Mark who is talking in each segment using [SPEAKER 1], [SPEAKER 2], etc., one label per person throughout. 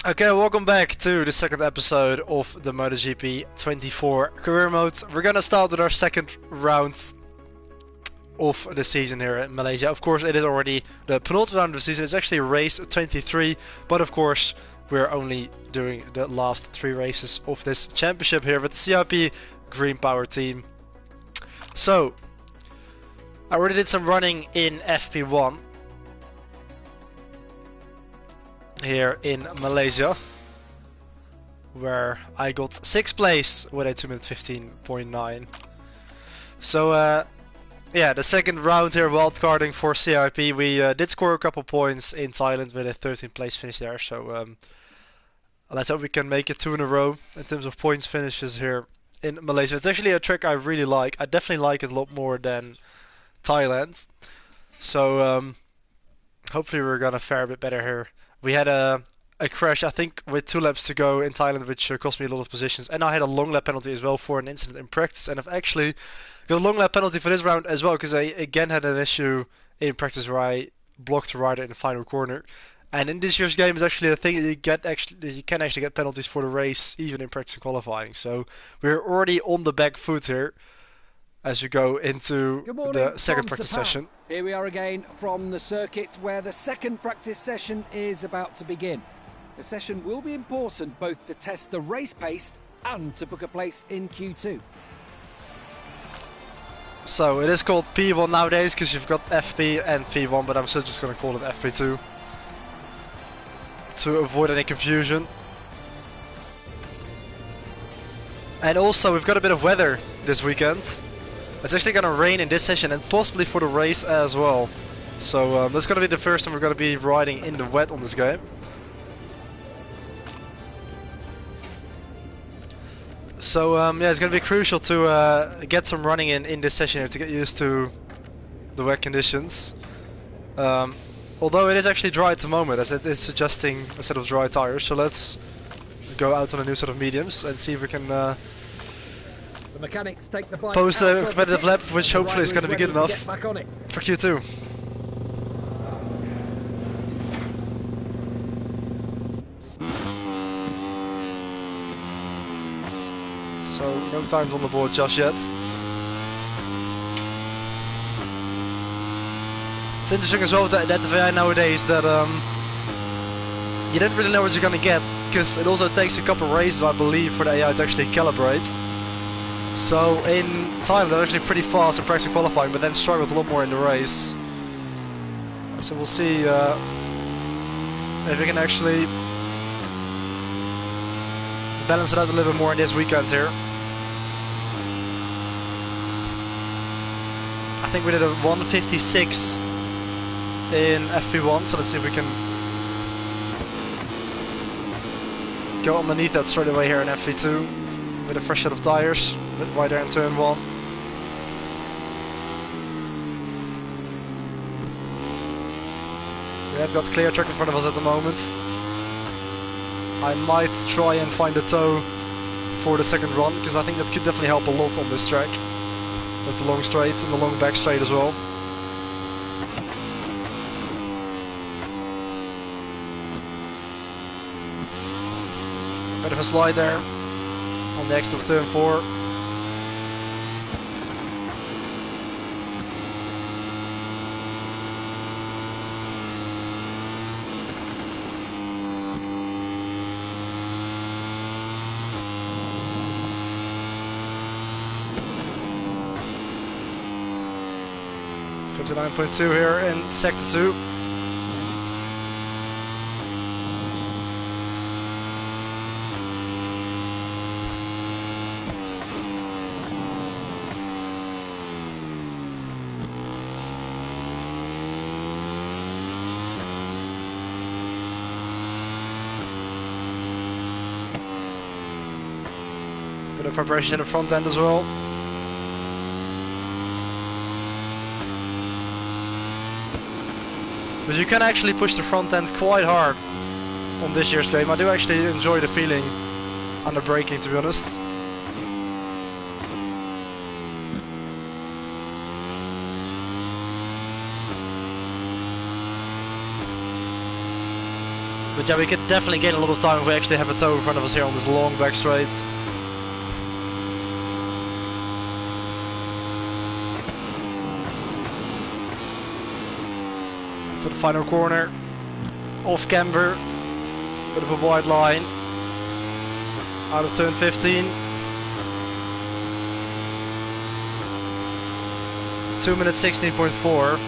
[SPEAKER 1] Okay, welcome back to the second episode of the MotoGP 24 career mode. We're gonna start with our second round of the season here in Malaysia. Of course, it is already the penultimate round of the season. It's actually race 23, but of course, we're only doing the last 3 races of this championship here with CIP Green Power Team. So, I already did some running in FP1 here in Malaysia, where I got 6th place with a 2-minute 15.9. So yeah, the second round here, wildcarding for CIP. We did score a couple points in Thailand with a 13th place finish there, so let's hope we can make it 2 in a row in terms of points finishes here in Malaysia. It's actually a track I really like. I definitely like it a lot more than Thailand, so hopefully we're gonna fare a bit better here. We had a crash, I think, with 2 laps to go in Thailand, which cost me a lot of positions. And I had a long lap penalty as well for an incident in practice. And I've actually got a long lap penalty for this round as well, because I again had an issue in practice where I blocked the rider in the final corner. And in this year's game is actually a thing that you can actually get penalties for the race, even in practice and qualifying. So we're already on the back foot here as we go into the second practice session.
[SPEAKER 2] Here we are again from the circuit where the second practice session is about to begin. The session will be important both to test the race pace and to book a place in Q2.
[SPEAKER 1] So it is called P1 nowadays because you've got FP and P1, but I'm still just going to call it FP2 to avoid any confusion. And also we've got a bit of weather this weekend. It's actually going to rain in this session and possibly for the race as well. So that's going to be the first time we're going to be riding in the wet on this game. So yeah, it's going to be crucial to get some running in this session here to get used to the wet conditions. Although it is actually dry at the moment, as it is suggesting a set of dry tires. So let's go out on a new set of mediums and see if we can
[SPEAKER 2] The mechanics take the bike
[SPEAKER 1] post
[SPEAKER 2] out
[SPEAKER 1] a
[SPEAKER 2] of
[SPEAKER 1] competitive
[SPEAKER 2] the
[SPEAKER 1] lap,
[SPEAKER 2] pit.
[SPEAKER 1] which
[SPEAKER 2] The
[SPEAKER 1] hopefully is
[SPEAKER 2] driver
[SPEAKER 1] going to be good
[SPEAKER 2] ready
[SPEAKER 1] enough
[SPEAKER 2] get back on it.
[SPEAKER 1] for Q2. So no times on the board just yet. It's interesting as well with that VI nowadays that you don't really know what you're going to get, because it also takes a couple races, I believe, for the AI to actually calibrate. So in Thailand they're actually pretty fast in practice qualifying, but then struggled a lot more in the race. So we'll see if we can actually balance it out a little bit more in this weekend here. I think we did a 156 in FP1, so let's see if we can go underneath that straight away here in FP2 with a fresh set of tires, right there in turn 1. We have got clear track in front of us at the moment. I might try and find a toe for the second run, because I think that could definitely help a lot on this track, with the long straights and the long back straight as well. Bit of a slide there on the exit of turn 4. .2 here in sector 2. Bit of vibration in the front end as well. But you can actually push the front end quite hard on this year's game. I do actually enjoy the feeling under braking, to be honest. But yeah, we could definitely gain a lot of time if we actually have a tow in front of us here on this long back straight. To the final corner. Off camber. Bit of a wide line. Out of turn 15. 2 minutes 16.4.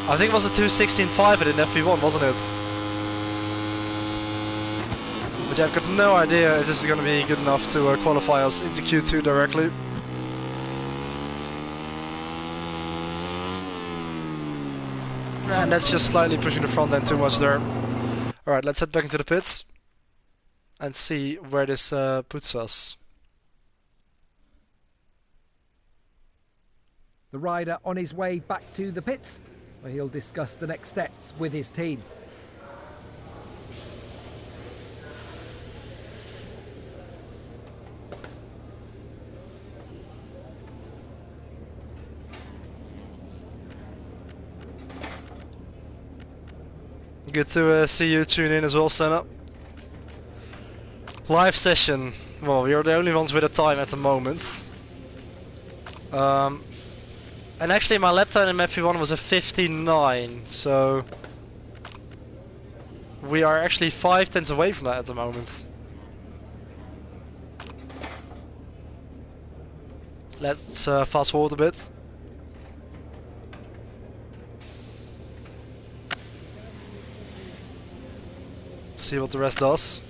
[SPEAKER 1] I think it was a 2:16.5 in FP1, wasn't it? But yeah, I've got no idea if this is going to be good enough to qualify us into Q2 directly. And that's just slightly pushing the front end too much there. Alright, let's head back into the pits and see where this puts us.
[SPEAKER 2] The rider on his way back to the pits, where he'll discuss the next steps with his team.
[SPEAKER 1] Good to see you tune in as well, Senna. Live session. Well, we are the only ones with a time at the moment. And actually my lap time in FP1 was a 59, so we are actually 5 tenths away from that at the moment. Let's fast forward a bit. See what the rest does.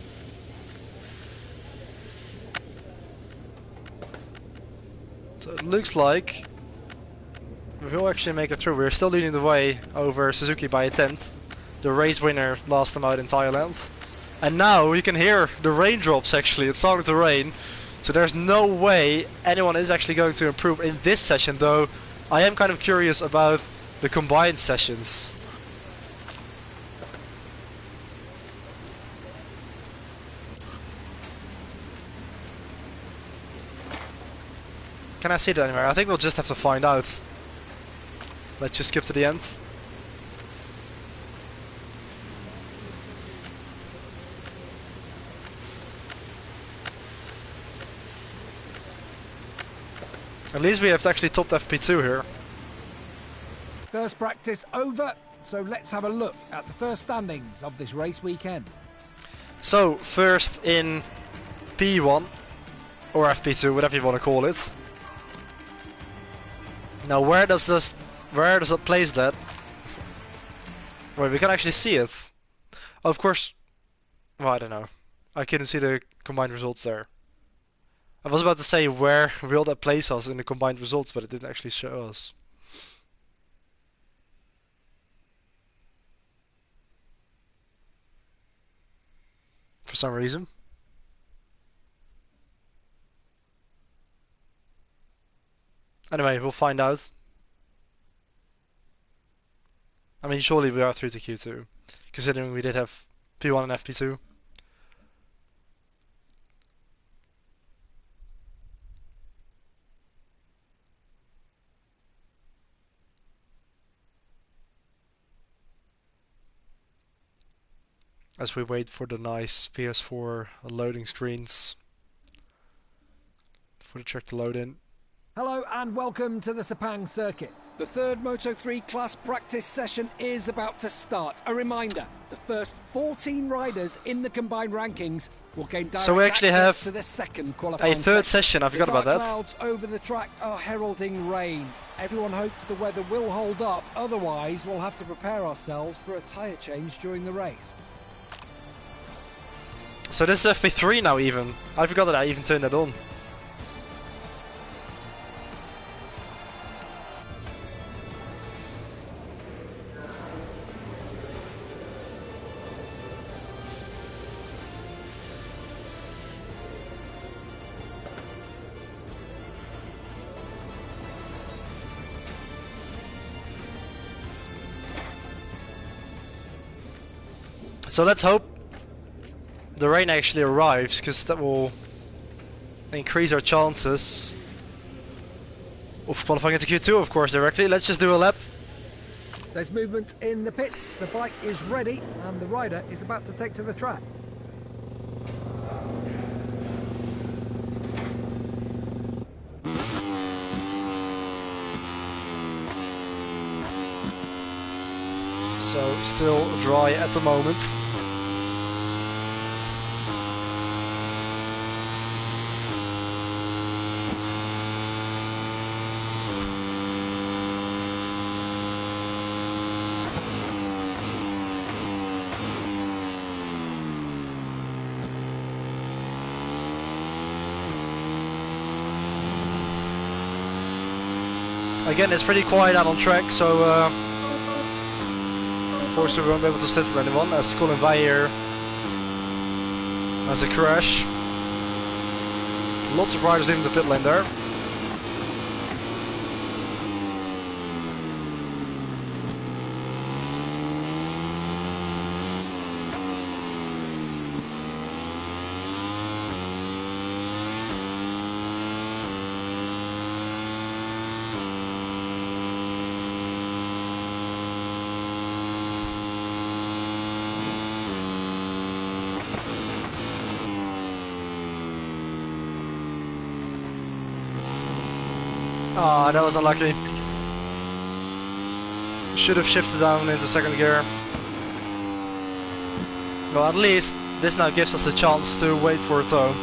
[SPEAKER 1] So it looks like we will actually make it through. We're still leading the way over Suzuki by a tenth. The race winner last time out in Thailand. And now you can hear the raindrops actually. It's starting to rain. So there's no way anyone is actually going to improve in this session, though I am kind of curious about the combined sessions. Can I see that anywhere? I think we'll just have to find out. Let's just skip to the end. At least we have actually topped FP2 here.
[SPEAKER 2] First practice over, so let's have a look at the first standings of this race weekend.
[SPEAKER 1] So, first in P1, or FP2, whatever you want to call it. Now where does it place that? Wait, we can actually see it. Of course, well, I don't know. I couldn't see the combined results there. I was about to say where will that place us in the combined results, but it didn't actually show us. For some reason. Anyway, we'll find out. I mean, surely we are through to Q2, considering we did have P1 and FP2. As we wait for the nice PS4 loading screens for the track to load in.
[SPEAKER 2] Hello and welcome to the Sepang circuit. The third Moto3 class practice session is about to start. A reminder, the first 14 riders in the combined rankings will gain direct
[SPEAKER 1] so we actually
[SPEAKER 2] access
[SPEAKER 1] have
[SPEAKER 2] to the second qualifying
[SPEAKER 1] a third session. I forgot about that.
[SPEAKER 2] Clouds over the track are heralding rain. Everyone hopes the weather will hold up, otherwise we'll have to prepare ourselves for a tyre change during the race.
[SPEAKER 1] So this is FP3 now even. I forgot that I even turned that on. So let's hope the rain actually arrives, because that will increase our chances of qualifying into Q2, of course, directly. Let's just do a lap.
[SPEAKER 2] There's movement in the pits. The bike is ready and the rider is about to take to the track.
[SPEAKER 1] So still dry at the moment. Again, it's pretty quiet out on track, so unfortunately we won't be able to slip from anyone, as Colin Vayer has a crash. Lots of riders leaving the pit lane there. Ah, that was unlucky. Should have shifted down into second gear. Well, at least this now gives us the chance to wait for a tow.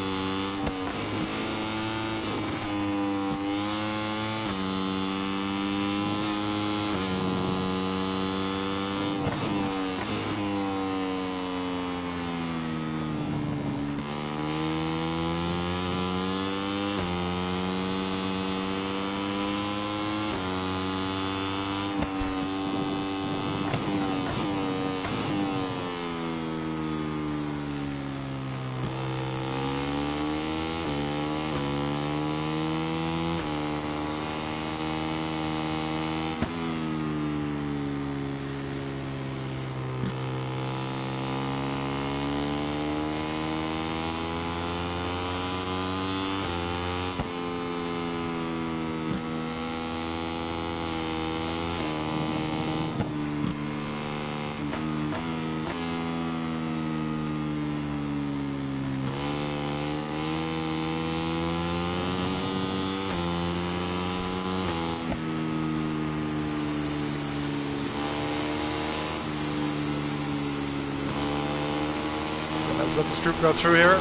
[SPEAKER 1] Let's let this group go through here.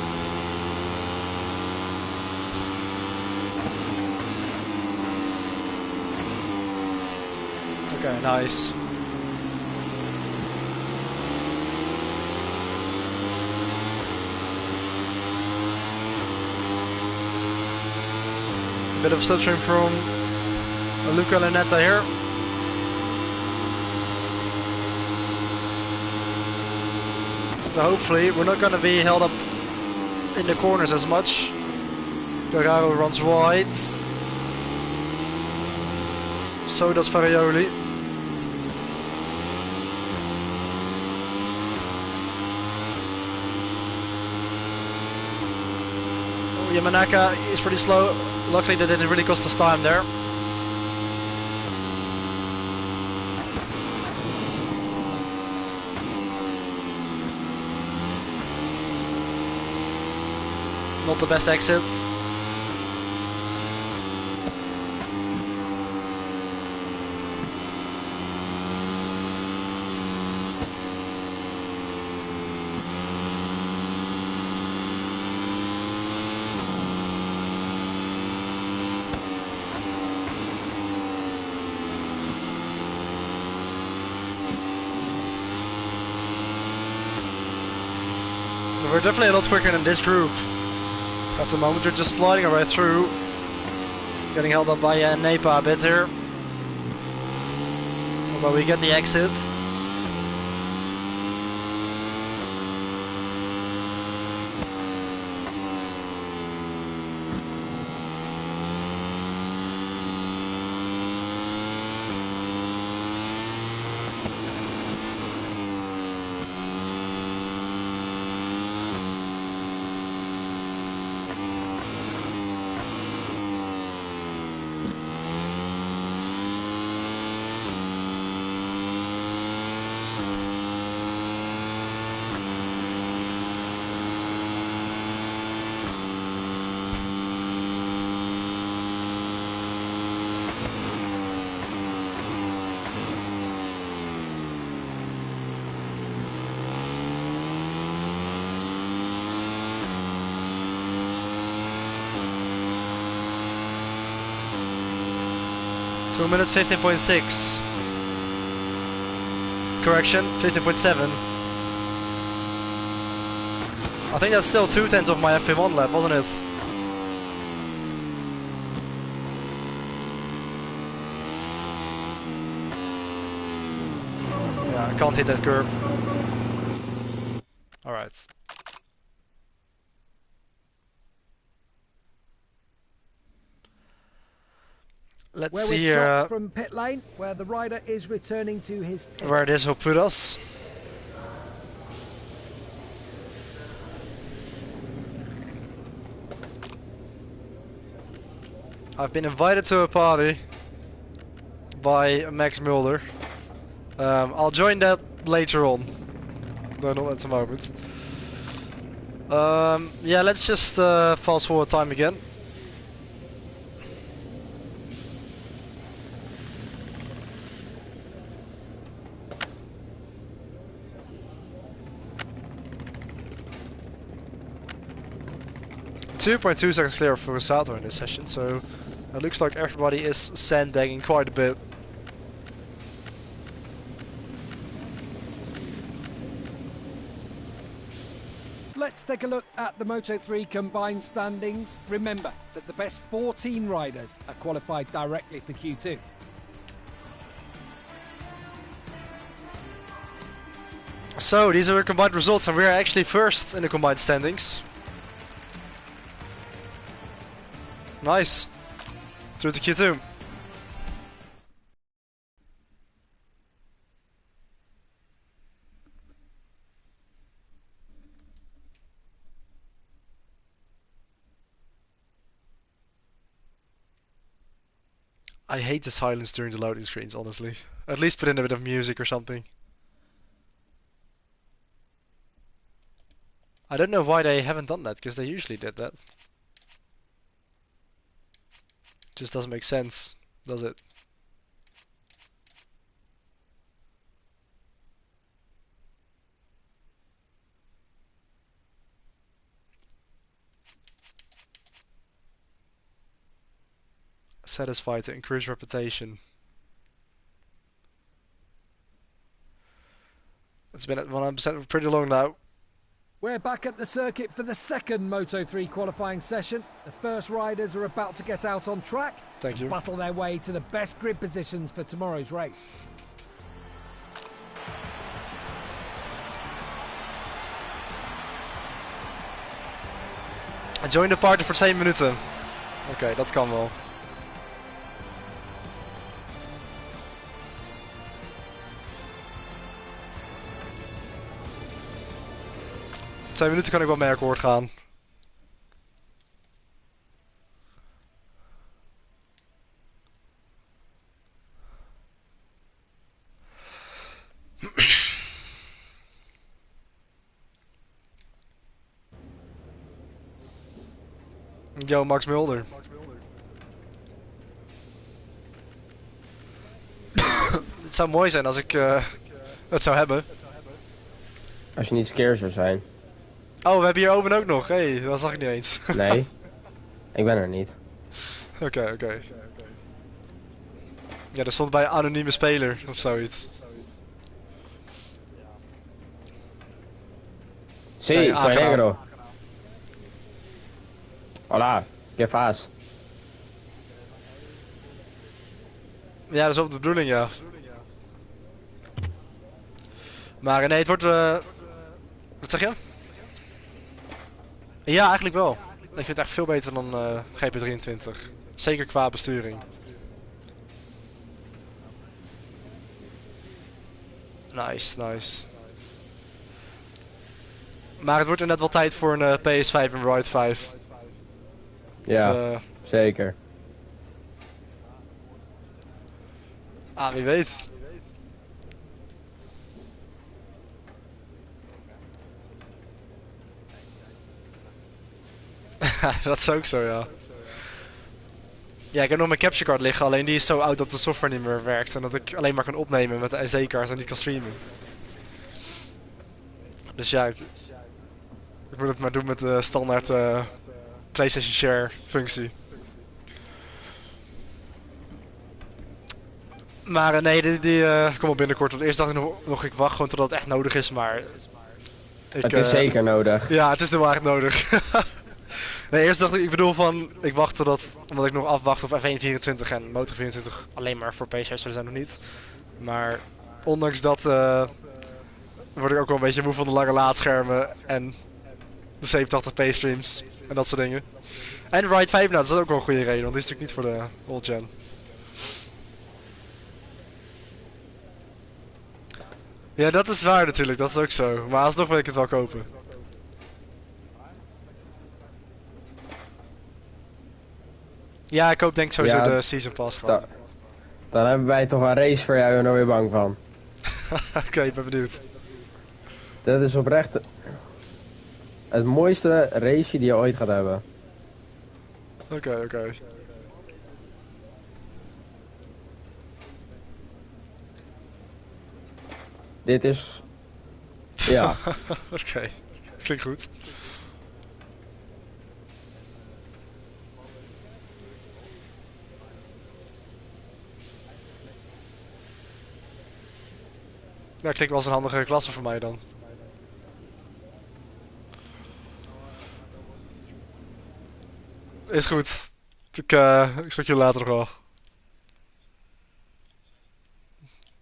[SPEAKER 1] Okay, nice. Bit of slipstream from Luca Lanetta here. So hopefully we're not going to be held up in the corners as much. Gargaro runs wide. So does Farioli. Oh, Yamanaka is pretty slow. Luckily that didn't really cost us time there. Not the best exits. We're definitely a lot quicker than this group. At the moment, we're just sliding right through. Getting held up by Nepa a bit here. Although we get the exit. 2 minute 15.6. Correction, 15.7. I think that's still 2/10 of my FP1 lap, wasn't it? Yeah, I can't hit that curb. Alright. Let's see here
[SPEAKER 2] from pit lane, where the rider is returning to his pit.
[SPEAKER 1] Where this will put us. I've been invited to a party by Max Mulder. I'll join that later on. No, not at the moment. Yeah, let's just fast forward time again. .2 seconds clear for Sato in this session, so it looks like everybody is sandbagging quite a bit.
[SPEAKER 2] Let's take a look at the Moto3 combined standings. Remember that the best 14 riders are qualified directly for Q2.
[SPEAKER 1] So these are the combined results, and we are actually first in the combined standings. Nice. Through to Q2. I hate the silence during the loading screens, honestly. At least put in a bit of music or something. I don't know why they haven't done that, because they usually did that. Just doesn't make sense, does it? Satisfied to increase reputation. It's been at 100% for pretty long now.
[SPEAKER 2] We're back at the circuit for the second Moto3 qualifying session. The first riders are about to get out on track.
[SPEAKER 1] Thank you.
[SPEAKER 2] Battle their way to the best grid positions for tomorrow's race.
[SPEAKER 1] Join de party voor 2 minuten. Oké, dat kan wel. Twee minuten kan ik wel mee akkoord gaan. Yo, Max Mulder. Het zou mooi zijn als ik het zou hebben.
[SPEAKER 3] Als je niet scared zou zijn.
[SPEAKER 1] Oh, we hebben hier open ook nog. Hé, dat zag ik niet eens.
[SPEAKER 3] Nee, ik ben er niet.
[SPEAKER 1] Oké. Ja, er stond bij anonieme speler of zoiets.
[SPEAKER 3] Sí, soy negro. Hola, ¿qué fas?
[SPEAKER 1] Ja, dat is wel de bedoeling, ja. Maar nee, het wordt... Wat zeg je? Ja, eigenlijk wel. Ik vind het echt veel beter dan GP23. Zeker qua besturing. Nice. Maar het wordt inderdaad wel tijd voor een PS5 en Ride 5.
[SPEAKER 3] Ja, zeker.
[SPEAKER 1] Wie weet. Dat is ook zo, ja. Ja, ik heb nog mijn capture card liggen, alleen die is zo oud dat de software niet meer werkt. En dat ik alleen maar kan opnemen met de SD-kaart en niet kan streamen. Dus ja, ik moet het maar doen met de standaard PlayStation Share functie. Maar nee, die komt wel binnenkort. Want eerst dacht ik nog, ik wacht gewoon totdat het echt nodig is, maar...
[SPEAKER 3] Het is zeker nodig.
[SPEAKER 1] Ja, het is nu wel echt nodig. Nee, eerst dacht ik bedoel van, ik wacht totdat, omdat ik nog afwacht op F1.24 en Moto24 alleen maar voor PC's zullen zijn nog niet. Maar ondanks dat word ik ook wel een beetje moe van de lange laadschermen en de 87p streams en dat soort dingen. En Ride 5, nou dat is ook wel een goede reden, want die is natuurlijk niet voor de old gen. Ja, dat is waar natuurlijk, dat is ook zo. Maar alsnog wil ik het wel kopen. Ja, ik hoop denk ik sowieso de Season Pass gewoon.
[SPEAKER 3] Dan hebben wij toch een race voor jou en daar weer bang van.
[SPEAKER 1] Oké, ik ben benieuwd.
[SPEAKER 3] Dat is oprecht het mooiste race die je ooit gaat hebben.
[SPEAKER 1] Oké.
[SPEAKER 3] Dit is... Ja.
[SPEAKER 1] Oké, klinkt goed. Ja, klinkt wel als een handige klasse voor mij dan. Is goed. Ik spreek je later nog wel.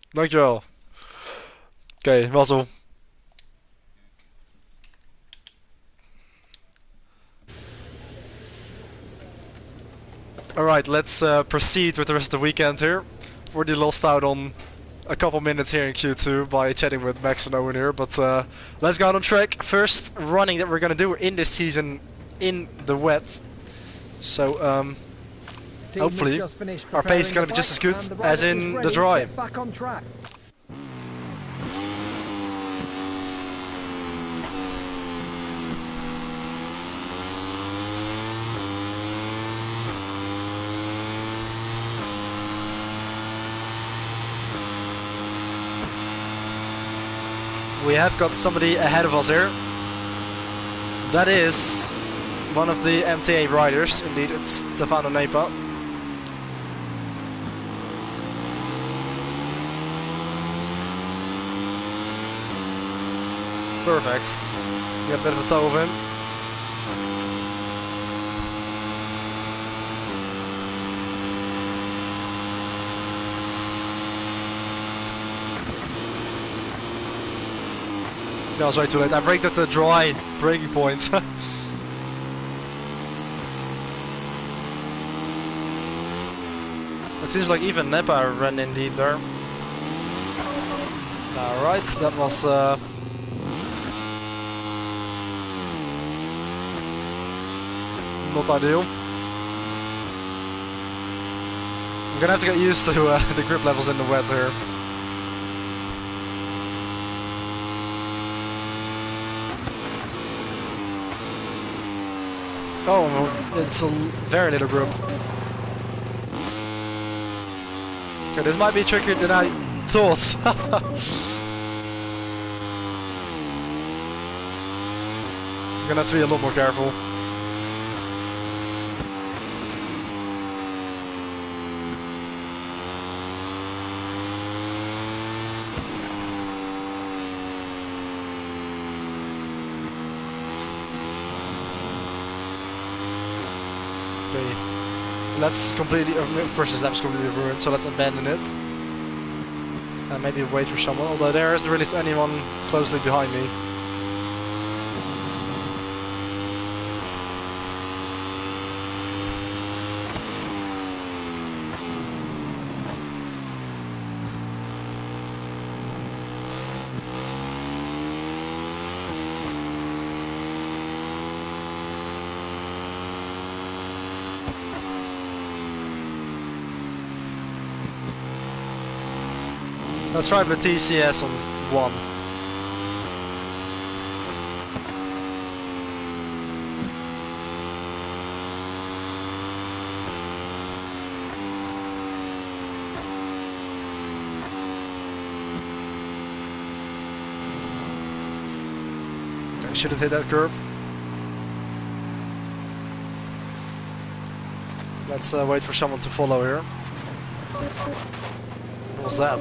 [SPEAKER 1] Dankjewel. Oké, mazzel. Alright, let's proceed with the rest of the weekend here. We already lost out on a couple minutes here in Q2 by chatting with Max and Owen here, but let's go on track. First running that we're gonna do in this season in the wet. So hopefully our pace is gonna be just as good as in the dry.
[SPEAKER 2] Back on track.
[SPEAKER 1] We have got somebody ahead of us here. That is one of the MTA riders, indeed, it's Stefano Nepa. Perfect. Get a bit of a toe of him. No, I was way too late. I braked at the dry braking point. It seems like even Nepa ran indeed there. Alright, that was not ideal. I'm gonna have to get used to the grip levels in the wet here. Oh, it's a very little grip. Okay, this might be trickier than I thought. I'm gonna have to be a lot more careful. Let's completely, of course this lap's completely ruined, so let's abandon it. And maybe wait for someone, although there isn't really anyone closely behind me. Let's try the TCS on 1. Okay, shouldn't hit that curb. Let's wait for someone to follow here. was that?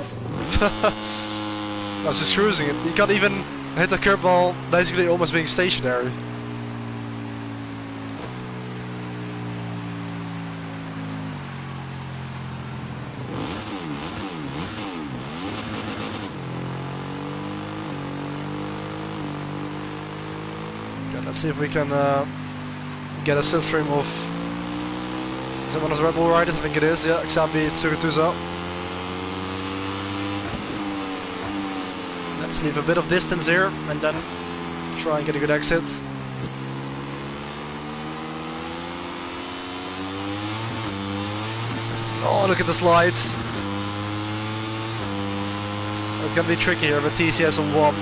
[SPEAKER 1] I was just cruising it. You can't even hit the curb while basically almost being stationary. Okay, let's see if we can get a slipstream of... Is it one of the Red Bull riders? I think it is, yeah. Xambi Tsurutuza. Let's leave a bit of distance here and then try and get a good exit. Oh, look at the slides. It's gonna be tricky here, but TCS on 1.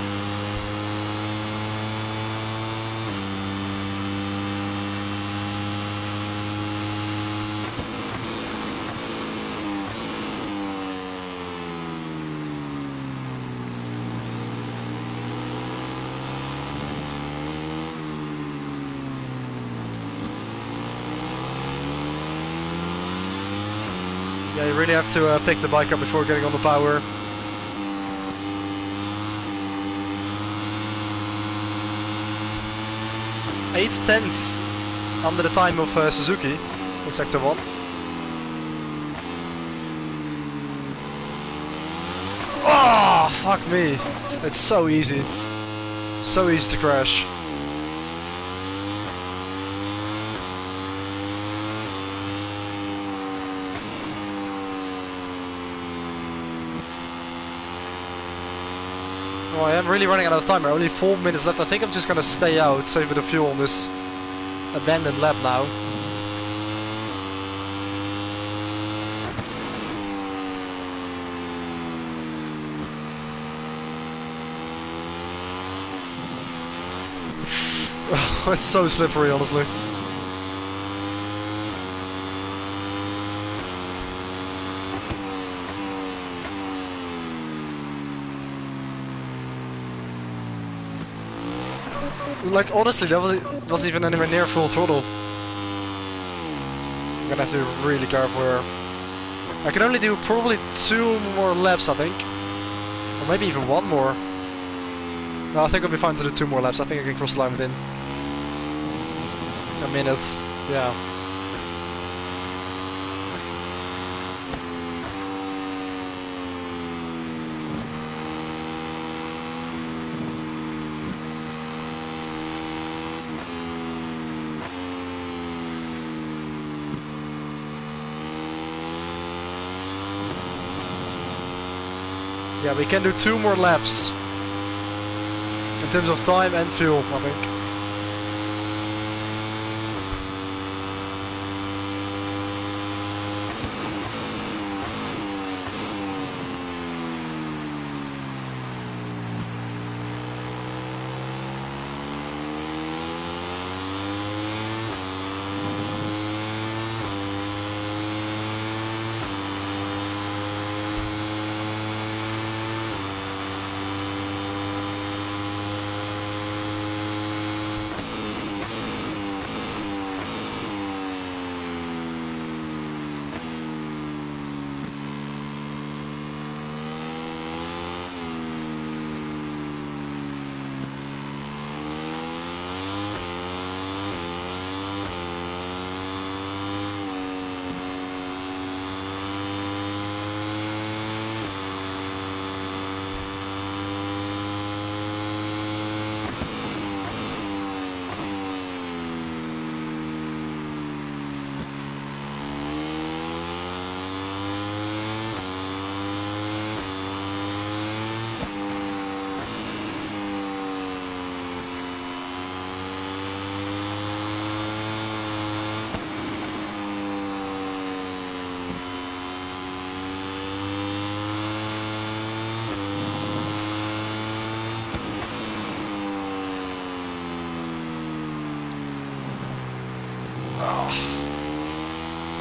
[SPEAKER 1] Yeah, you really have to pick the bike up before getting on the power. Eight tenths under the time of Suzuki in Sector 1. Oh, fuck me. It's so easy. So easy to crash. Oh, I am really running out of time. Only 4 minutes left. I think I'm just gonna stay out, save the fuel on this abandoned lap now. It's so slippery, honestly. Like, honestly, that wasn't even anywhere near full throttle. I'm gonna have to be really careful here. I can only do probably 2 more laps, I think. Or maybe even 1 more. No, I think I'll be fine to do 2 more laps. I think I can cross the line within a minute. Yeah. Yeah, we can do 2 more laps in terms of time and fuel, I think.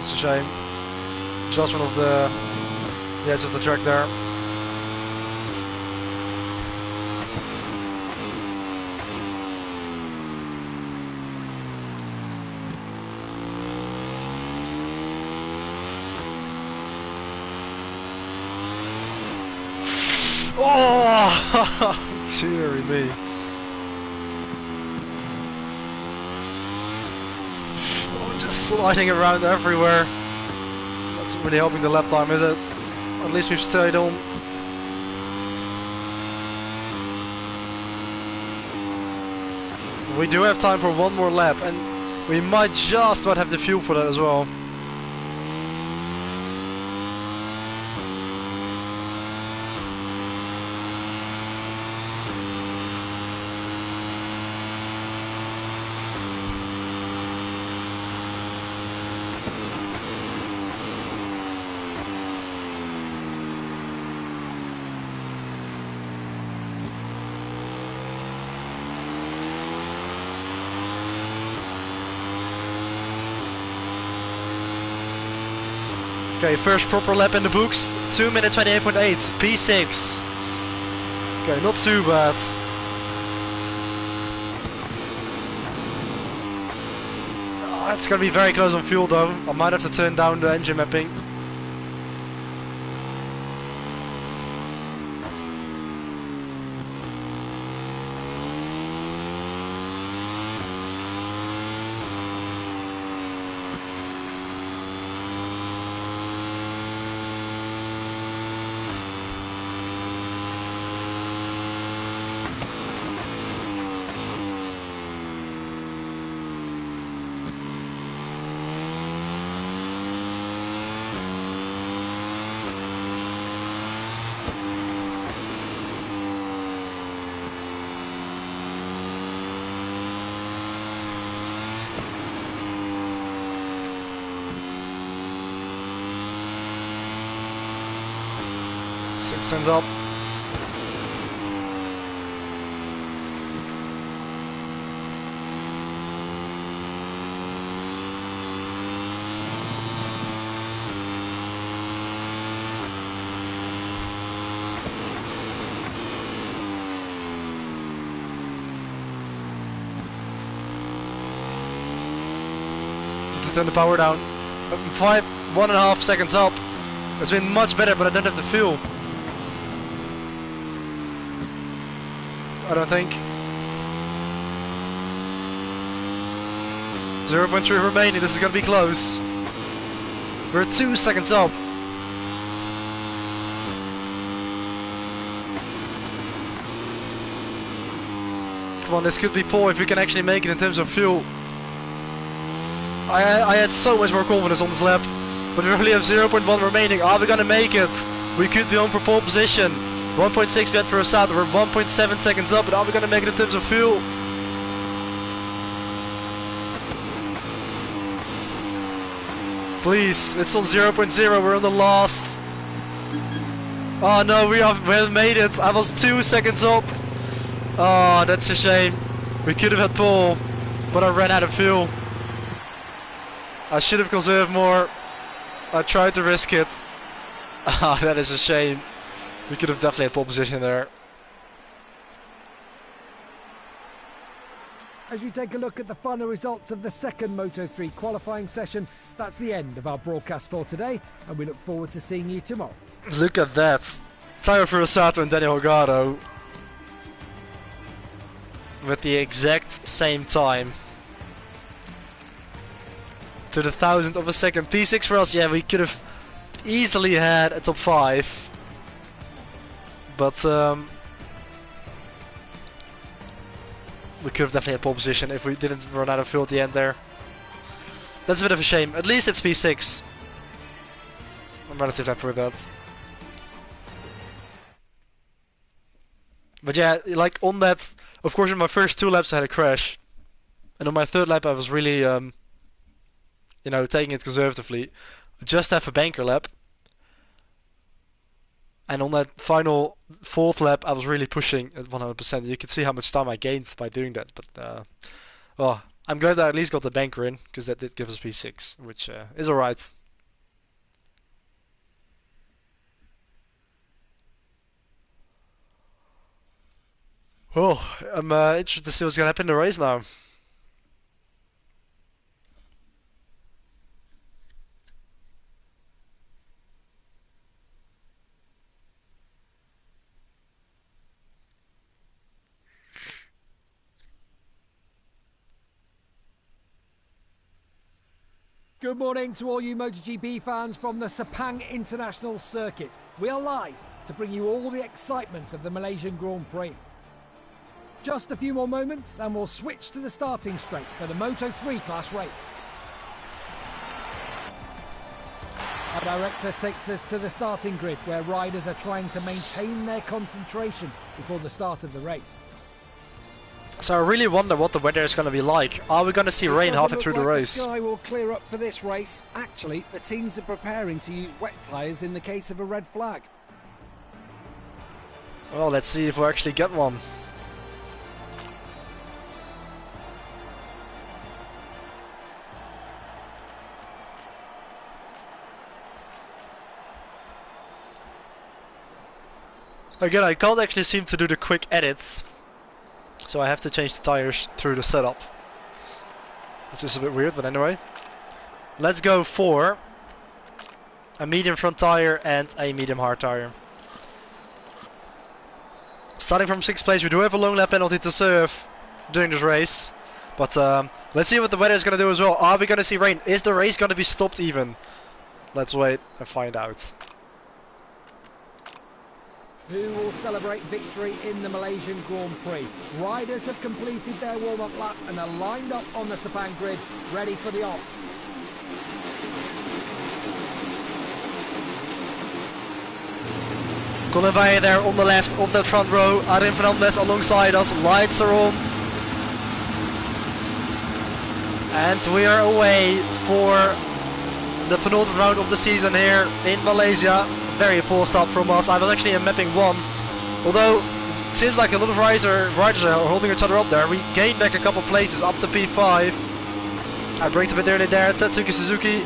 [SPEAKER 1] That's a shame. Just one of the edge of the track there. Oh, cheery me. Oh, just sliding around everywhere. That's really helping the lap time, is it? At least we've stayed on. We do have time for one more lap, and we might just about have the fuel for that as well. Okay, first proper lap in the books. 2 minutes 28.8, P6. Okay, not too bad. Oh, it's gonna be very close on fuel though. I might have to turn down the engine mapping. Sends up. Turn the power down. 1.5 seconds up. It's been much better, but I don't have the fuel. I don't think. 0.3 remaining, this is gonna be close. We're 2 seconds up. Come on, this could be poor if we can actually make it in terms of fuel. I had so much more confidence on this lap, but we only have 0.1 remaining. Are we gonna make it? We could be on for pole position. 1.6 behind for a start. We're 1.7 seconds up, but are we gonna make it in terms of fuel? Please, it's on 0.0. We're on the last. Oh no, we have made it. I was 2 seconds up. Oh, that's a shame. We could have had pole, but I ran out of fuel. I should have conserved more. I tried to risk it. Ah, that is a shame. We could have definitely had pole position there.
[SPEAKER 2] As we take a look at the final results of the second Moto3 qualifying session, that's the end of our broadcast for today, and we look forward to seeing you tomorrow.
[SPEAKER 1] Look at that. Tyler Furusato and Daniel Holgado with the exact same time. To the 1,000th of a second. P6 for us, yeah, we could have easily had a top 5. But we could have definitely had pole position if we didn't run out of fuel at the end there. That's a bit of a shame. At least it's P6. I'm relatively happy with that. But yeah, like on that, of course in my first 2 laps I had a crash. And on my 3rd lap I was really you know, taking it conservatively. Just have a banker lap. And on that final 4th lap, I was really pushing at 100%. You can see how much time I gained by doing that. But, well, I'm glad that I at least got the banker in, because that did give us P6, which is alright. Oh, I'm interested to see what's going to happen in the race now.
[SPEAKER 2] Good morning to all you MotoGP fans from the Sepang International Circuit. We are live to bring you all the excitement of the Malaysian Grand Prix. Just a few more moments and we'll switch to the starting straight for the Moto3 class race. Our director takes us to the starting grid where riders are trying to maintain their concentration before the start of the race.
[SPEAKER 1] So I really wonder what the weather is going to be like. Are we going to see rain halfway through the race?
[SPEAKER 2] The sky will clear up for this race. Actually, the teams are preparing to use wet tyres in the case of a red flag.
[SPEAKER 1] Well, let's see if we actually get one. Again, I can't actually seem to do the quick edits. So I have to change the tires through the setup. Which is a bit weird, but anyway. Let's go for a medium front tire and a medium hard tire. Starting from 6th place, we do have a long lap penalty to serve during this race. But let's see what the weather is going to do as well. Are we going to see rain? Is the race going to be stopped even? Let's wait and find out.
[SPEAKER 2] Who will celebrate victory in the Malaysian Grand Prix? Riders have completed their warm-up lap and are lined up on the Sepang grid, ready for the off.
[SPEAKER 1] Colin Valle there on the left of that front row. Adrian Fernandez alongside us. Lights are on. And we are away for the penultimate round of the season here in Malaysia. Very poor start from us. I was actually in mapping 1. Although it seems like a lot of riders are holding each other up there. We gained back a couple places up to P5. I braked a bit early there. Tatsuki Suzuki,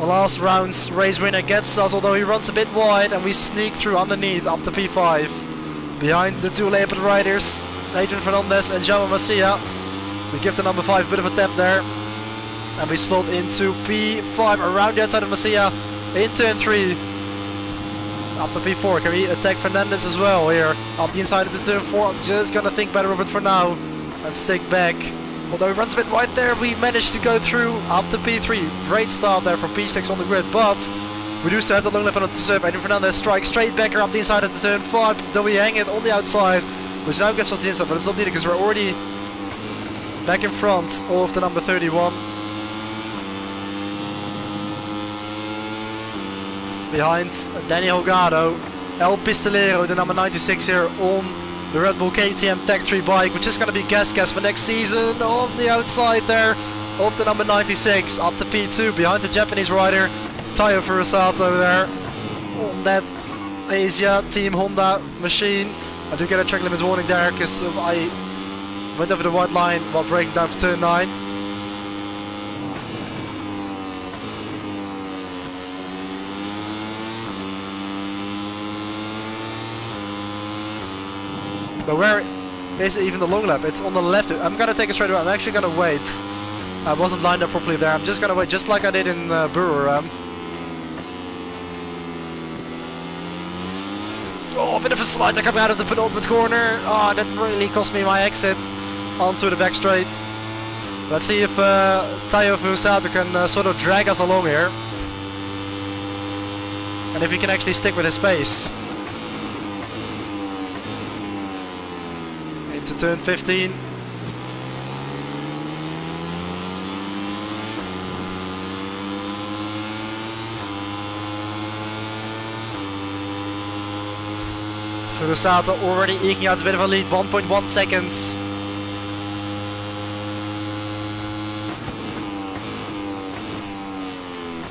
[SPEAKER 1] last round's race winner, gets us, although he runs a bit wide, and we sneak through underneath up to P5. Behind the two Leopard riders, Adrian Fernandez and Jaume Macia. We give the number 5 a bit of a tap there. And we slot into P5 around the outside of Macia in turn 3. Up to P4, can we attack Fernandez as well here? Up the inside of the turn 4, I'm just gonna think better of it for now and stick back. Although he runs a bit wide there, we managed to go through up to P3. Great start there from P6 on the grid, but we do still have the long lap penalty to serve. Adrian Fernandez strikes straight back up the inside of the turn 5. Then we hang it on the outside, which now gives us the inside, but it's not needed because we're already back in front of the number 31. Behind Danny Holgado, El Pistolero, the number 96 here on the Red Bull KTM Tech 3 bike, which is going to be gas for next season. On the outside there of the number 96, up to P2, behind the Japanese rider Tayo Furusato there on that Asia Team Honda machine. I do get a track limit warning there because I went over the white line while braking down for turn 9. But where is even the long lap? It's on the left. I'm gonna take it straight away. I'm actually gonna wait. I wasn't lined up properly there. I'm just gonna wait, just like I did in Buriram. Oh, a bit of a slide to come out of the penultimate corner. Oh, that really cost me my exit onto the back straight. Let's see if Tayo Furusato can sort of drag us along here. And if he can actually stick with his pace. Into turn 15. Furusato already eking out a bit of a lead, 1.1 seconds.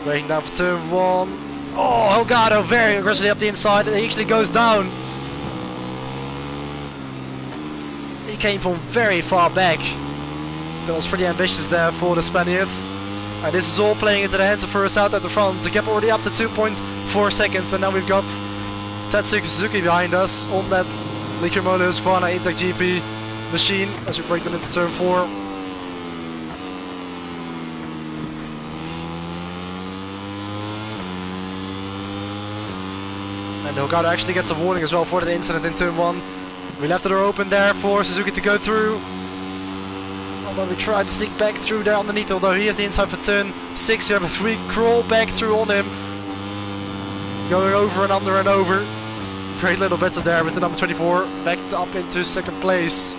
[SPEAKER 1] Breaking down for turn 1. Oh, Holgado very aggressively up the inside. He actually goes down. He came from very far back. That was pretty ambitious there for the Spaniard. And this is all playing into the hands of Furusato at the front. The gap already up to 2.4 seconds. And now we've got Tatsuki Suzuki behind us on that Liquor Motors Husqvarna Intec GP machine as we break them into turn 4. And Holgado actually gets a warning as well for the incident in turn 1. We left the door open there for Suzuki to go through. On Although we try to sneak back through there underneath, although he has the inside for turn 6 here, but we crawl back through on him. Going over and under and over. Great little battle there with the number 24, backed up into second place.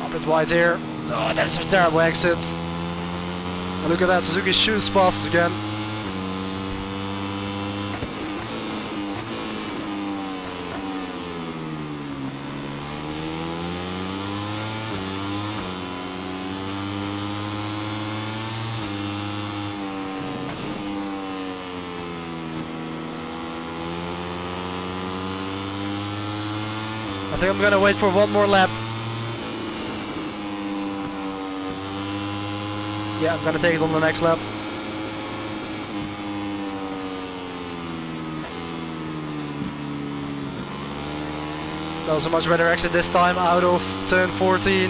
[SPEAKER 1] Up and wide here. Oh, that's a terrible exit. And look at that, Suzuki shoots past us again. I think I'm gonna wait for one more lap. Yeah, I'm gonna take it on the next lap. That was a much better exit this time out of turn 14.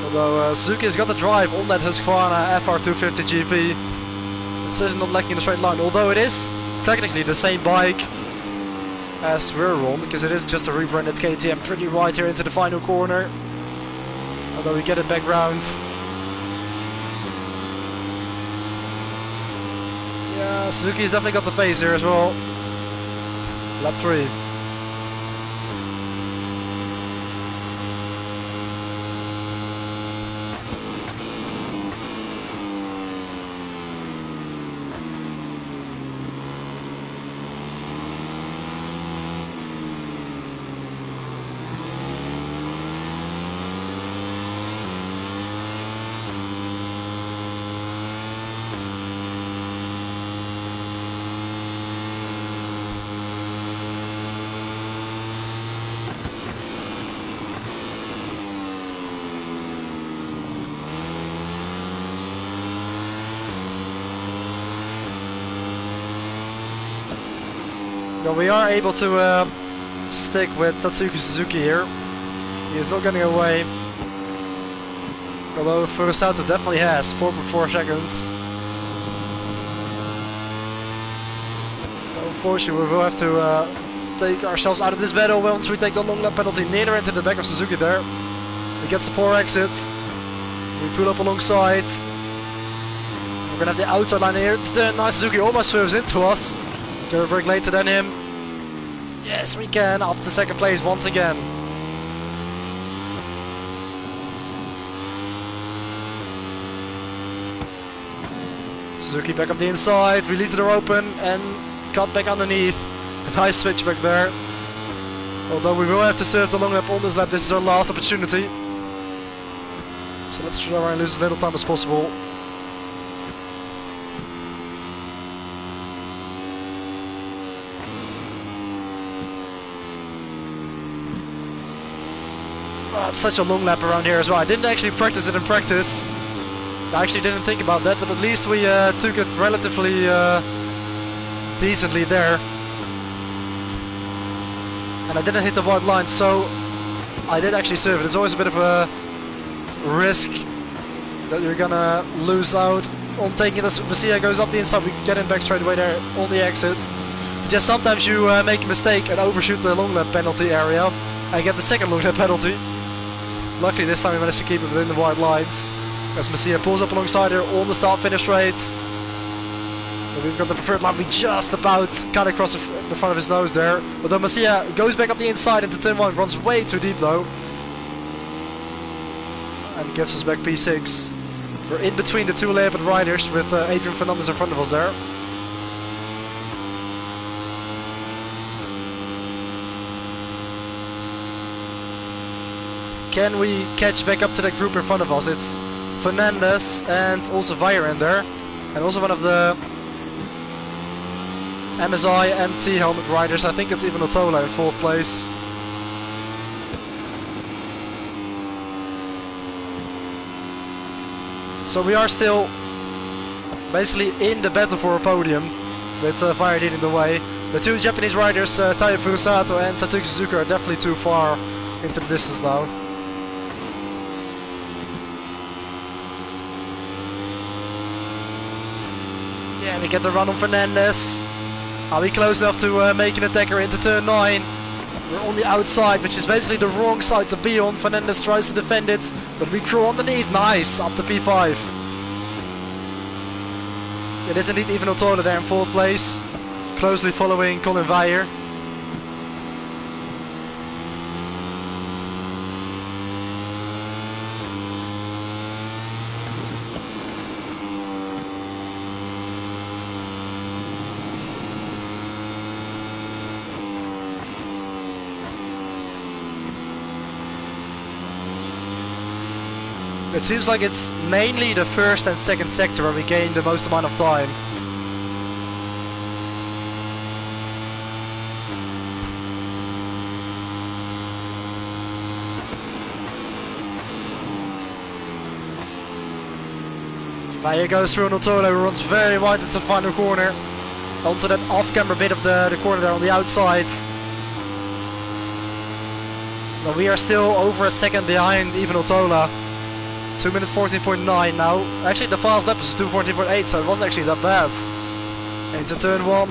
[SPEAKER 1] Although Suzuki's got the drive on that Husqvarna FR250 GP. It's certainly not lacking in a straight line, although it is technically the same bike as we're on, because it is just a rebranded KTM. Pretty wide here into the final corner. Although we get it back round. Yeah, Suzuki's definitely got the pace here as well. Lap 3. Well, we are able to stick with Tatsuki Suzuki here. He is not getting away. Although Furusato definitely has 4.4 seconds. Unfortunately, we will have to take ourselves out of this battle once we take the long lap penalty. Neither into the back of Suzuki there. He gets the poor exit. We pull up alongside. We're gonna have the outside line here. Nice, Suzuki almost swerves into us. Can we break later than him? Yes, we can. Up to second place once again. Suzuki back up the inside. We leave the door open and cut back underneath. A nice switch back there. Although we will have to serve the long lap on this lap. This is our last opportunity. So let's try and lose as little time as possible. Oh, it's such a long lap around here as well. I didn't actually practice it in practice. I actually didn't think about that, but at least we took it relatively decently there. And I didn't hit the white line, so I did actually serve it. It's always a bit of a risk that you're gonna lose out on taking it as Messia goes up the inside. We get him back straight away there on the exit. Just sometimes you make a mistake and overshoot the long lap penalty area and get the second long lap penalty. Luckily this time we managed to keep it within the white lines. As Messia pulls up alongside her on the start finish straight. And we've got the preferred line. We just about cut across the front of his nose there. Although Messia goes back up the inside into turn 1, runs way too deep though. And gives us back P6. We're in between the two Leopard riders with Adrian Fernandez in front of us there. Can we catch back up to that group in front of us? It's Fernandez and also Weyer in there. And also one of the MSI MT helmet riders. I think it's even Otola in 4th place. So we are still basically in the battle for a podium with Weyer leading the way. The two Japanese riders, Taiyo Furusato and Tatsuki Suzuki, are definitely too far into the distance now. Yeah, we get the run on Fernandez. Are we close enough to make an attacker into turn 9? We're on the outside, which is basically the wrong side to be on. Fernandez tries to defend it, but we crawl underneath. Nice, up to P5. It is indeed even Otola there in 4th place, closely following Colin Veijer. It seems like it's mainly the 1st and 2nd sector where we gain the most amount of time. Veijer goes through an Otola, who runs very wide into the final corner. Onto that off-camera bit of the corner there on the outside. But we are still over a second behind even Otola. 2 minutes 14.9 now. Actually the fast lap was 2:14.8, so it wasn't actually that bad. Into turn 1.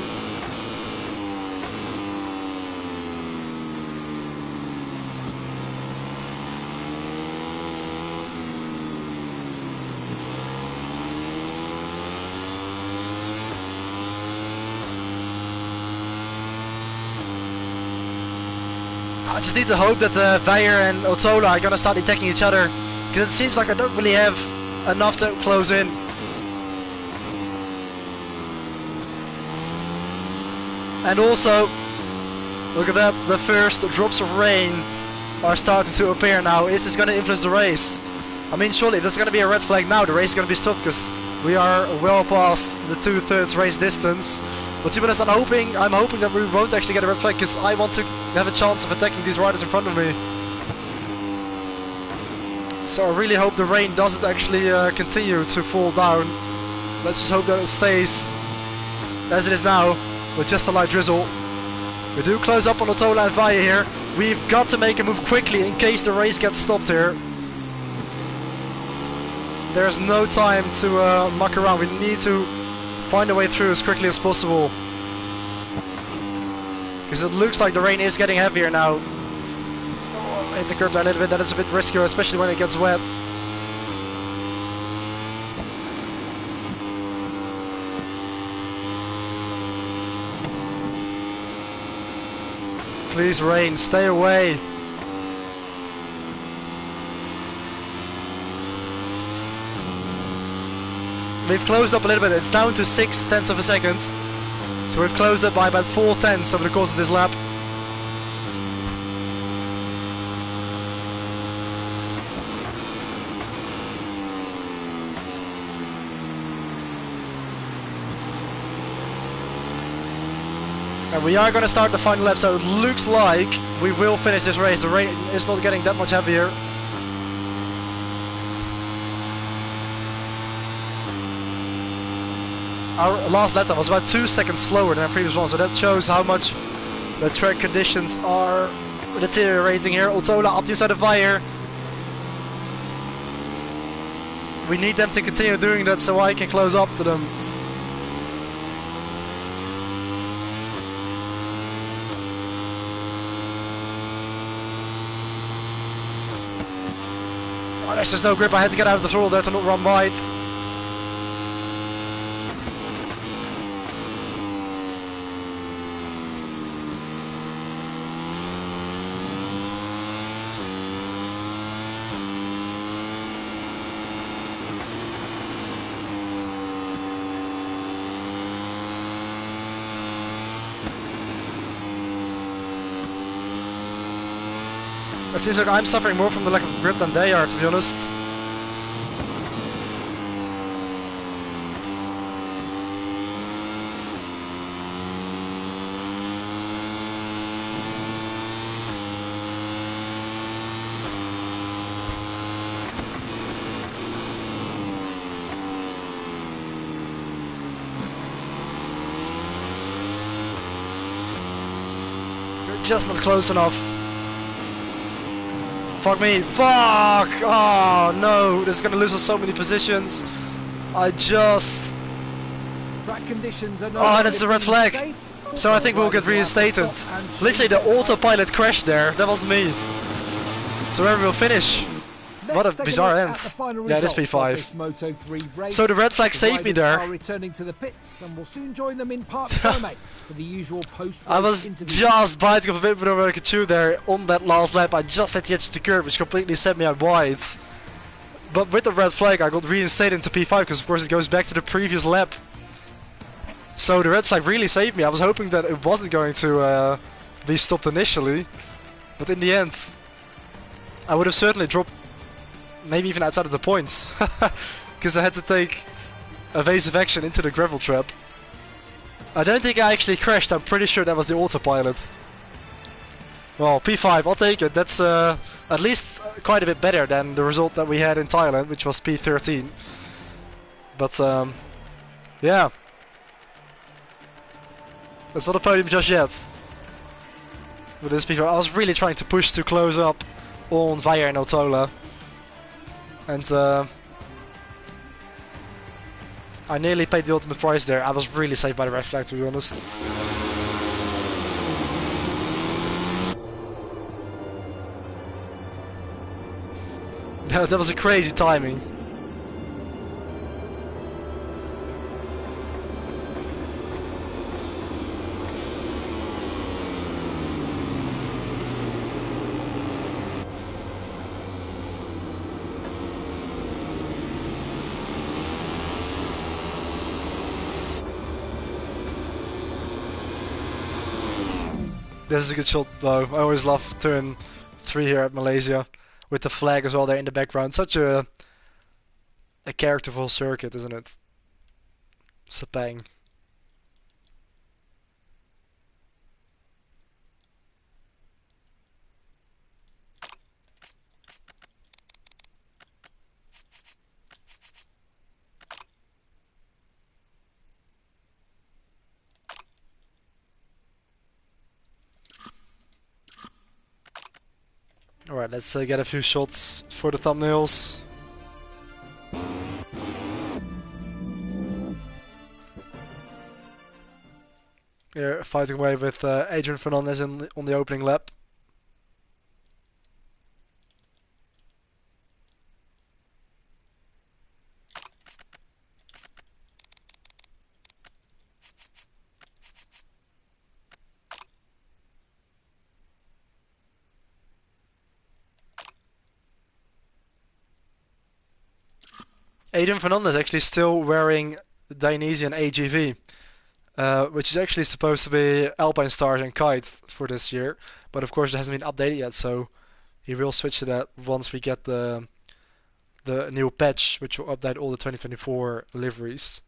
[SPEAKER 1] I just need to hope that Veijer and Otola are gonna start attacking each other, because it seems like I don't really have enough to close in. And also, look at that, the first drops of rain are starting to appear now. Is this going to influence the race? I mean, surely if there's going to be a red flag now, the race is going to be stopped, because we are well past the 2/3 race distance. But to be honest, I'm hoping that we won't actually get a red flag, because I want to have a chance of attacking these riders in front of me. So I really hope the rain doesn't actually continue to fall down. Let's just hope that it stays as it is now, with just a light drizzle. We do close up on Otola and Veijer here. We've got to make a move quickly in case the race gets stopped here. There's no time to muck around. We need to find a way through as quickly as possible, because it looks like the rain is getting heavier now. Hit the curb there a little bit, that is a bit riskier, especially when it gets wet. Please rain, stay away. We've closed up a little bit, it's down to 0.6 of a second. So we've closed it by about 0.4 over the course of this lap. And we are going to start the final lap, so it looks like we will finish this race. The rain is not getting that much heavier. Our last lap time was about 2 seconds slower than our previous one, so that shows how much the track conditions are deteriorating here. Otola up the inside of Veijer. We need them to continue doing that so I can close up to them. Oh, there's just no grip. I had to get out of the throttle there to not run wide. It seems like I'm suffering more from the lack of grip than they are, to be honest. We're just not close enough. Fuck me, fuck! Oh no, this is gonna lose us so many positions. I just...
[SPEAKER 2] Track conditions are
[SPEAKER 1] Oh, that's the red flag.
[SPEAKER 2] safe.
[SPEAKER 1] So I think we'll get reinstated. Literally the autopilot crashed there, that wasn't me. So where we'll finish. What a bizarre end. Yeah, it is P5. So the red flag saved me there.
[SPEAKER 2] Returning to the pits, and we'll soon join them in Park Ferme for the usual post.
[SPEAKER 1] I was just biting off a bit more I could chew there on that last lap. I just had the edge of the curve, which completely set me out wide. But with the red flag, I got reinstated into P5 because, of course, it goes back to the previous lap. So the red flag really saved me. I was hoping that it wasn't going to be stopped initially, but in the end, I would have certainly dropped. Maybe even outside of the points, because I had to take evasive action into the gravel trap. I don't think I actually crashed, I'm pretty sure that was the autopilot. Well, P5, I'll take it. That's at least quite a bit better than the result that we had in Thailand, which was P13. But yeah. That's not a podium just yet. With this P5, I was really trying to push to close up on Vaya and Otola. And I nearly paid the ultimate price there. I was really saved by the red flag, to be honest. That was a crazy timing. This is a good shot though. I always love turn 3 here at Malaysia. With the flag as well there in the background. Such a characterful circuit, isn't it? Sepang. Alright, let's get a few shots for the thumbnails. Here, fighting away with Adrian Fernandez on the opening lap. Adrian Fernandez actually still wearing Dionysian AGV, which is actually supposed to be Alpine Stars and Kite for this year, but of course it hasn't been updated yet, so he will switch to that once we get the new patch, which will update all the 2024 liveries.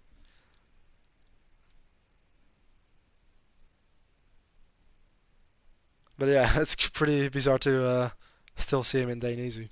[SPEAKER 1] But yeah, it's pretty bizarre to still see him in Dionysian.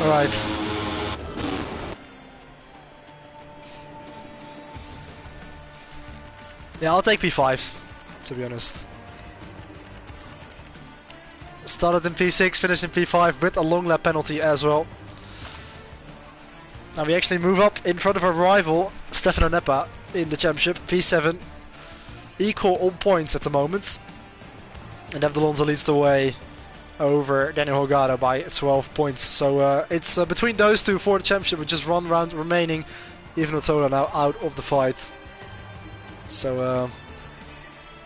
[SPEAKER 1] Alright. Yeah, I'll take P5, to be honest. Started in P6, finished in P5 with a long lap penalty as well. Now we actually move up in front of our rival, Stefano Neppa, in the championship, P7. Equal on points at the moment. And David Alonso leads the way over Daniel Holgado by 12 points. So it's between those two for the championship with just 1 round remaining. Even Otola now out of the fight. So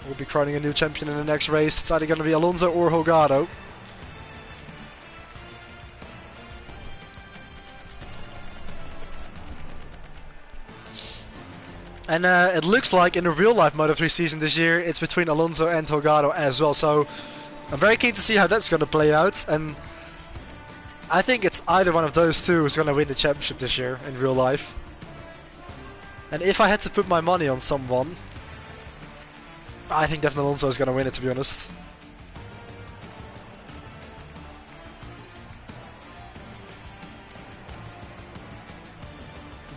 [SPEAKER 1] we'll be crowning a new champion in the next race. It's either going to be Alonso or Holgado. And it looks like in the real life Moto3 season this year, it's between Alonso and Holgado as well. So I'm very keen to see how that's going to play out. And I think it's either one of those two who's going to win the championship this year in real life. And if I had to put my money on someone, I think definitely Alonso is going to win it, to be honest.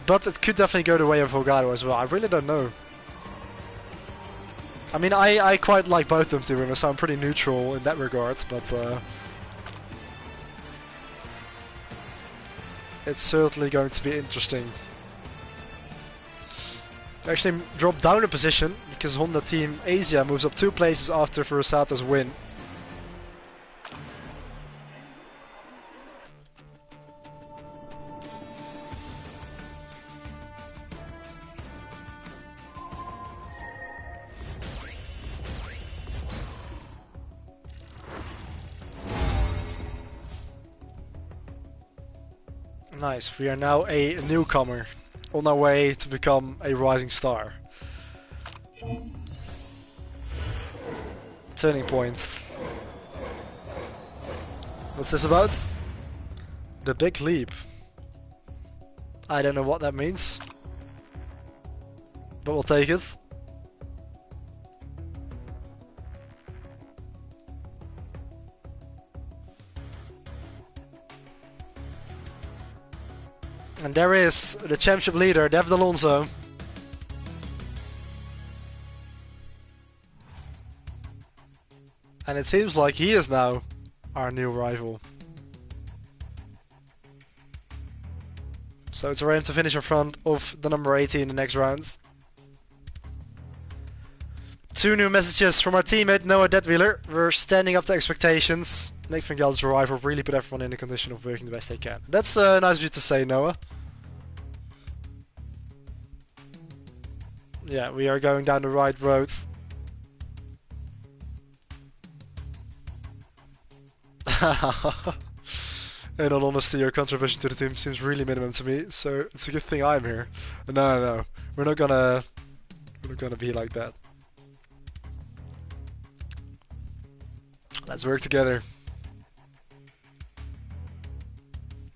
[SPEAKER 1] But it could definitely go the way of Holgado as well. I really don't know. I mean, I quite like both of them, to be honest, so I'm pretty neutral in that regard, but it's certainly going to be interesting. Actually dropped down a position because Honda Team Asia moves up 2 places after Furusa's win. Nice, we are now a newcomer on our way to become a rising star. Turning point. What's this about? The big leap. I don't know what that means, but we'll take it. And there is the championship leader, David Alonso. And it seems like he is now our new rival. So it's for him to finish in front of the number 80 in the next round. 2 new messages from our teammate Noah Detweiler. We're standing up to expectations. Nick van Gelder's rival really put everyone in the condition of working the best they can. That's nice of you to say, Noah. Yeah, we are going down the right road. In all honesty, your contribution to the team seems really minimum to me, so it's a good thing I'm here. No, we're not gonna be like that. Let's work together.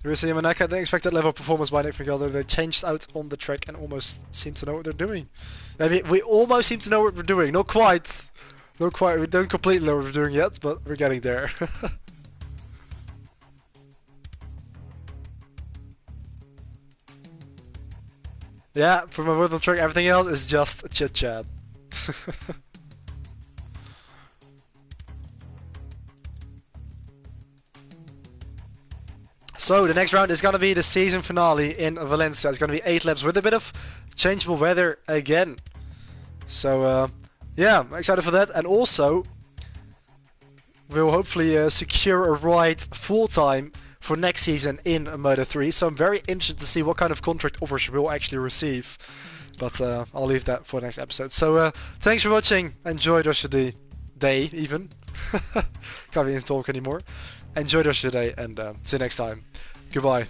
[SPEAKER 1] Rissa Yamanaka didn't expect that level of performance by Nick van Gelder. They changed out on the track and almost seem to know what they're doing. Maybe we almost seem to know what we're doing. Not quite. Not quite. We don't completely know what we're doing yet, but we're getting there. Yeah, from a word on track, everything else is just chit chat. So the next round is going to be the season finale in Valencia. It's going to be 8 laps with a bit of changeable weather again. So yeah, I'm excited for that. And also, we'll hopefully secure a ride full-time for next season in Moto3. So I'm very interested to see what kind of contract offers we'll actually receive. But I'll leave that for the next episode. So thanks for watching. Enjoy the rest of the day, even. Can't even talk anymore. Enjoy the rest of the day, and see you next time. Goodbye.